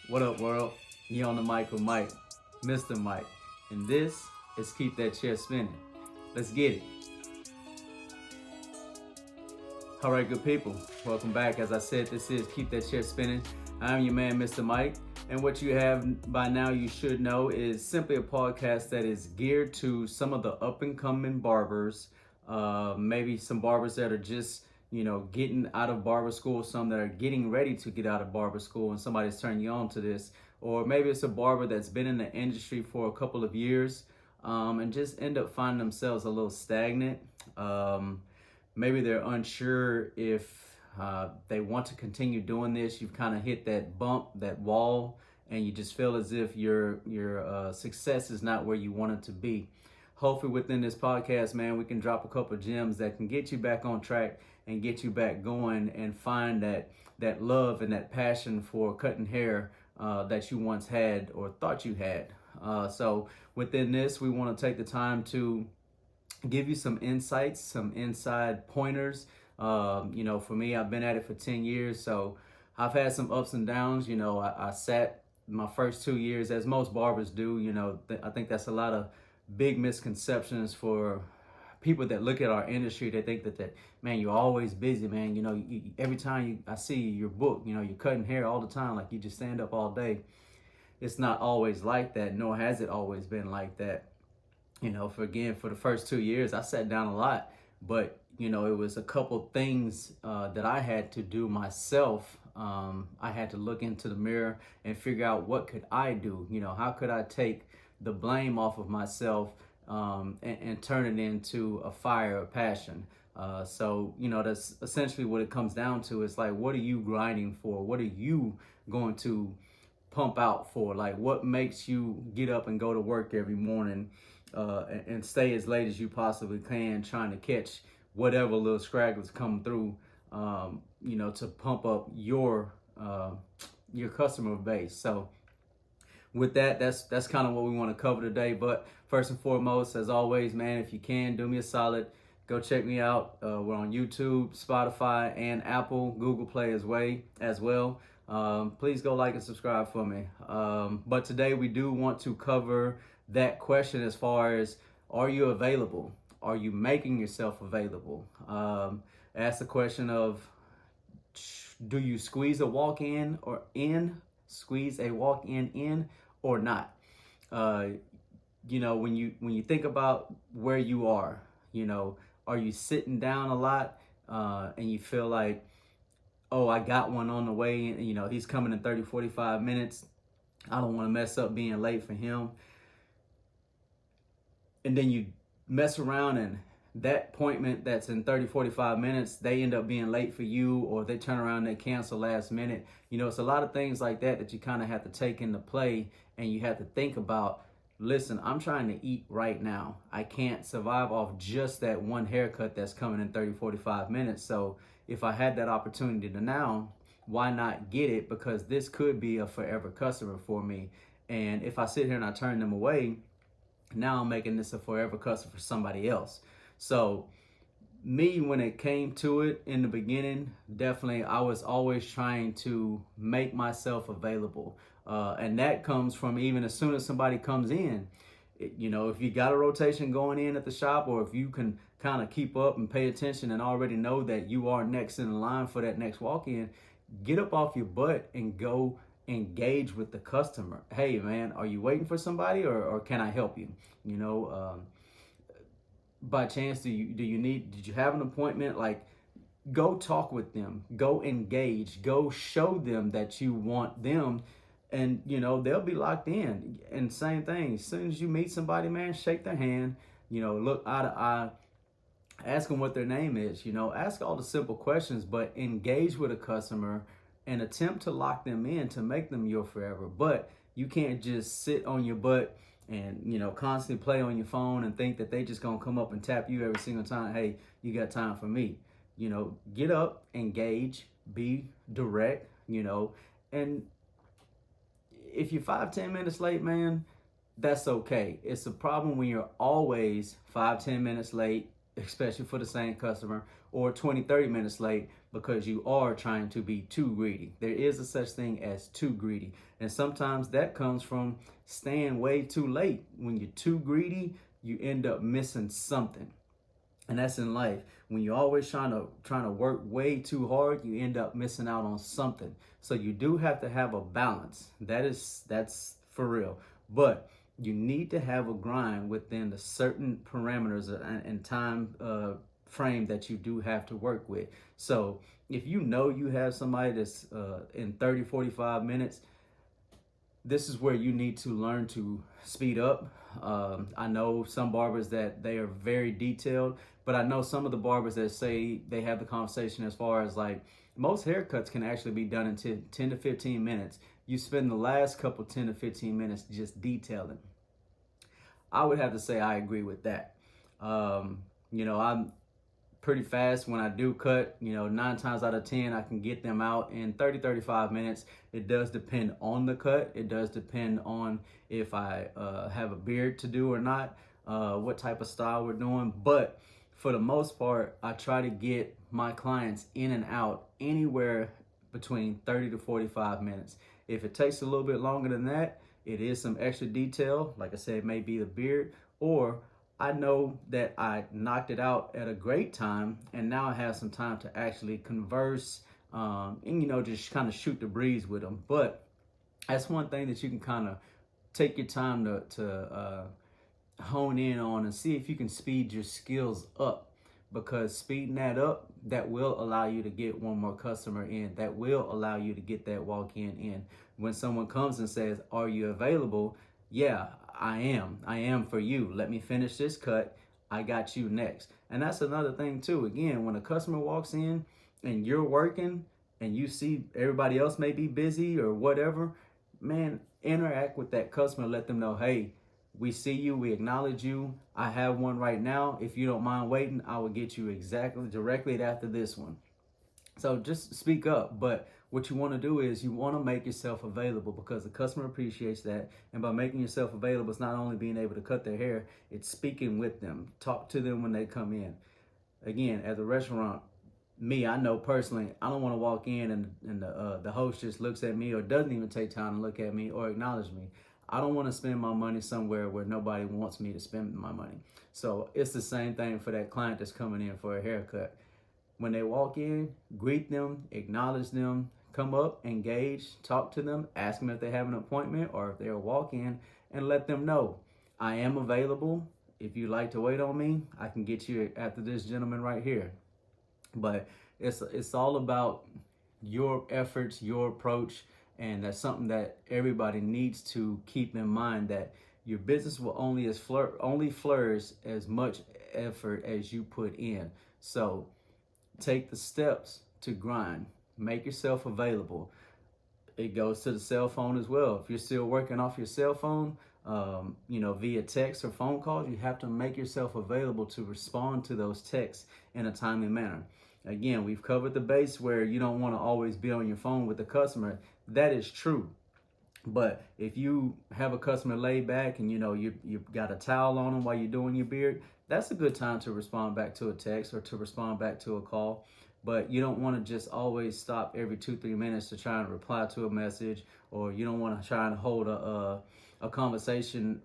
What up, world? You on the mic with Mike, Mr. Mike, and this is Keep That Chair Spinning. Let's get it. All right, good people. Welcome back. As I said, this is Keep That Chair Spinning. I'm your man, Mr. Mike, and what you have by now you should know is simply a podcast that is geared to some of the up-and-coming barbers, maybe some barbers that are just getting out of barber school, some that are getting ready to get out of barber school, and somebody's turning you on to this. Or maybe it's a barber that's been in the industry for a couple of years and just end up finding themselves a little stagnant. Maybe they're unsure if they want to continue doing this. You've kind of hit that bump, that wall, and you just feel as if your success is not where you want it to be. Hopefully within this podcast, man, we can drop a couple of gems that can get you back on track and get you back going and find that love and that passion for cutting hair that you once had or thought you had. So within this, we want to take the time to give you some insights, some inside pointers. For me, I've been at it for 10 years, so I've had some ups and downs. I sat my first 2 years, as most barbers do. I think that's a lot of big misconceptions for people that look at our industry. They think that man, you're always busy, man. Every time I see your book, you're cutting hair all the time, like you just stand up all day. It's not always like that, nor has it always been like that. For the first 2 years, I sat down a lot, but it was a couple things that I had to do myself. I had to look into the mirror and figure out what could I do. How could I take the blame off of myself and turn it into a fire, a passion. So that's essentially what it comes down to. It's like, what are you grinding for? What are you going to pump out for? Like, what makes you get up and go to work every morning and stay as late as you possibly can, trying to catch whatever little scragglers come through, to pump up your customer base. So with that, that's kind of what we want to cover today. But first and foremost, as always, man, if you can, do me a solid. Go check me out. We're on YouTube, Spotify, and Apple, Google Play as well. Please go like and subscribe for me. But today we do want to cover that question as far as, are you available? Are you making yourself available? Ask the question of, do you squeeze a walk-in in or not? When you think about where you are, are you sitting down a lot and you feel like, oh, I got one on the way, and he's coming in 30, 45 minutes. I don't want to mess up being late for him. And then you mess around and that appointment that's in 30, 45 minutes, they end up being late for you, or they turn around and they cancel last minute. It's a lot of things like that you kind of have to take into play, and you have to think about, listen, I'm trying to eat right now. I can't survive off just that one haircut that's coming in 30, 45 minutes. So if I had that opportunity to now, why not get it? Because this could be a forever customer for me. And if I sit here and I turn them away, now I'm making this a forever customer for somebody else. So me, when it came to it in the beginning, definitely I was always trying to make myself available. And that comes from even as soon as somebody comes in, if you got a rotation going in at the shop, or if you can kind of keep up and pay attention and already know that you are next in the line for that next walk-in, get up off your butt and go engage with the customer. Hey man, are you waiting for somebody, or can I help you? By chance, did you have an appointment? Like, go talk with them, go engage, go show them that you want them, and they'll be locked in. And same thing, as soon as you meet somebody, man, shake their hand, look eye to eye, ask them what their name is, ask all the simple questions, but engage with a customer and attempt to lock them in, to make them your forever. But you can't just sit on your butt and constantly play on your phone and think that they just gonna come up and tap you every single time. Hey, you got time for me? Get up, engage, be direct, and if you're 5-10 minutes late, man, that's okay. It's a problem when you're always 5-10 minutes late, especially for the same customer, or 20-30 minutes late, because you are trying to be too greedy. There is a such thing as too greedy. And sometimes that comes from staying way too late. When you're too greedy, you end up missing something. And that's in life. When you're always trying to work way too hard, you end up missing out on something. So you do have to have a balance. That's for real. But you need to have a grind within the certain parameters and time frame that you do have to work with. So if you know you have somebody that's in 30, 45 minutes, this is where you need to learn to speed up. I know some barbers that they are very detailed, but I know some of the barbers that say they have the conversation as far as like most haircuts can actually be done in 10 to 15 minutes. You spend the last couple 10 to 15 minutes just detailing. I would have to say I agree with that. I'm pretty fast when I do cut. 9 times out of 10, I can get them out in 30, 35 minutes. It does depend on the cut. It does depend on if I have a beard to do or not, what type of style we're doing. But for the most part, I try to get my clients in and out anywhere between 30 to 45 minutes. If it takes a little bit longer than that, it is some extra detail. Like I said, it may be the beard, or I know that I knocked it out at a great time, and now I have some time to actually converse, and just kind of shoot the breeze with them. But that's one thing that you can kind of take your time to hone in on and see if you can speed your skills up, because speeding that up, that will allow you to get one more customer in. That will allow you to get that walk-in in. When someone comes and says, "Are you available?" Yeah, I am. I am for you. Let me finish this cut. I got you next. And that's another thing too. Again, when a customer walks in and you're working and you see everybody else may be busy or whatever, man, interact with that customer. Let them know, hey, we see you, we acknowledge you. I have one right now. If you don't mind waiting, I will get you directly after this one. So just speak up. But what you want to do is you want to make yourself available, because the customer appreciates that. And by making yourself available, it's not only being able to cut their hair, it's speaking with them. Talk to them when they come in. Again, at the restaurant, I know personally, I don't want to walk in and the host just looks at me or doesn't even take time to look at me or acknowledge me. I don't want to spend my money somewhere where nobody wants me to spend my money. So it's the same thing for that client that's coming in for a haircut. When they walk in, greet them, acknowledge them, come up, engage, talk to them, ask them if they have an appointment or if they're walk-in, and let them know, I am available. If you'd like to wait on me, I can get you after this gentleman right here. But it's all about your efforts, your approach, and that's something that everybody needs to keep in mind, that your business will only flourish as much effort as you put in. So take the steps to grind. Make yourself available. It goes to the cell phone as well. If you're still working off your cell phone, via text or phone calls, you have to make yourself available to respond to those texts in a timely manner. Again, we've covered the base where you don't want to always be on your phone with the customer. That is true. But if you have a customer laid back and you've got a towel on them while you're doing your beard, that's a good time to respond back to a text or to respond back to a call. But you don't want to just always stop every 2-3 minutes to try and reply to a message, or you don't want to try and hold a conversation,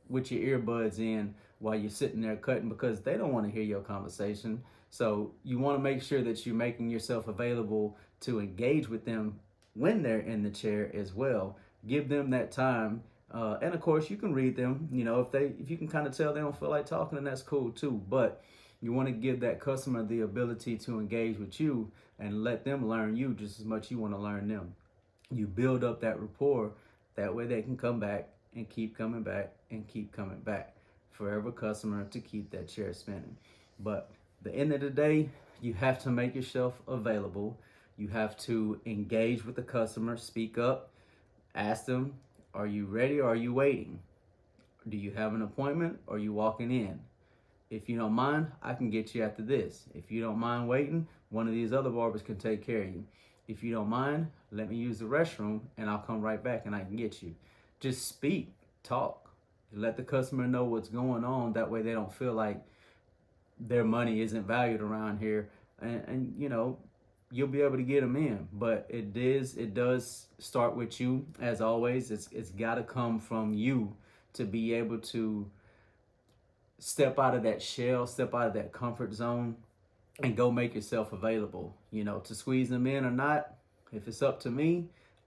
with your earbuds in while you're sitting there cutting, because they don't want to hear your conversation. So you want to make sure that you're making yourself available to engage with them when they're in the chair as well. Give them that time. And of course you can read them, if you can kind of tell they don't feel like talking, then that's cool too. But you want to give that customer the ability to engage with you and let them learn you just as much you want to learn them. You build up that rapport. That way they can come back and keep coming back and keep coming back. Forever customer to keep that chair spinning. But at the end of the day, you have to make yourself available. You have to engage with the customer, speak up, ask them, are you ready or are you waiting? Do you have an appointment or are you walking in? If you don't mind, I can get you after this. If you don't mind waiting, one of these other barbers can take care of you. If you don't mind, let me use the restroom and I'll come right back and I can get you. Just speak, talk, let the customer know what's going on. That way they don't feel like their money isn't valued around here. And you'll be able to get them in. But it does start with you, as always. It's got to come from you to be able to step out of that shell, step out of that comfort zone, and go make yourself available. To squeeze them in or not, if it's up to me,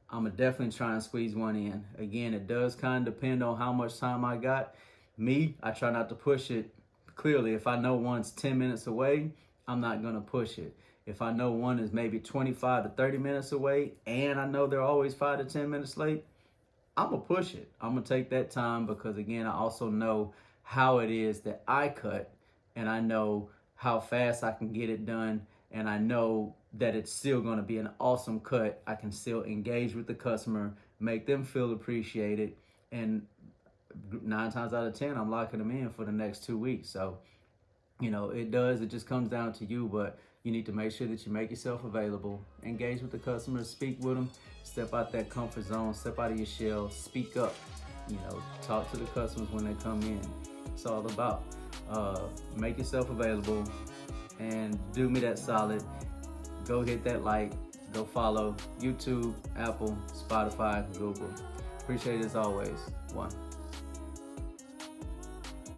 I'm going to definitely try and squeeze one in. Again, it does kind of depend on how much time I got. Me, I try not to push it. Clearly, if I know one's 10 minutes away, I'm not going to push it. If I know one is maybe 25 to 30 minutes away, and I know they're always 5 to 10 minutes late, I'm going to push it. I'm going to take that time because, again, I also know how it is that I cut, and I know how fast I can get it done, and I know that it's still going to be an awesome cut. I can still engage with the customer, make them feel appreciated, and 9 times out of 10, I'm locking them in for the next 2 weeks. So, it just comes down to you, but you need to make sure that you make yourself available, engage with the customer, speak with them, step out that comfort zone, step out of your shell, speak up, talk to the customers when they come in. It's all about make yourself available, and do me that solid. Go hit that like, go follow YouTube, Apple, Spotify, Google. Appreciate it as always. One.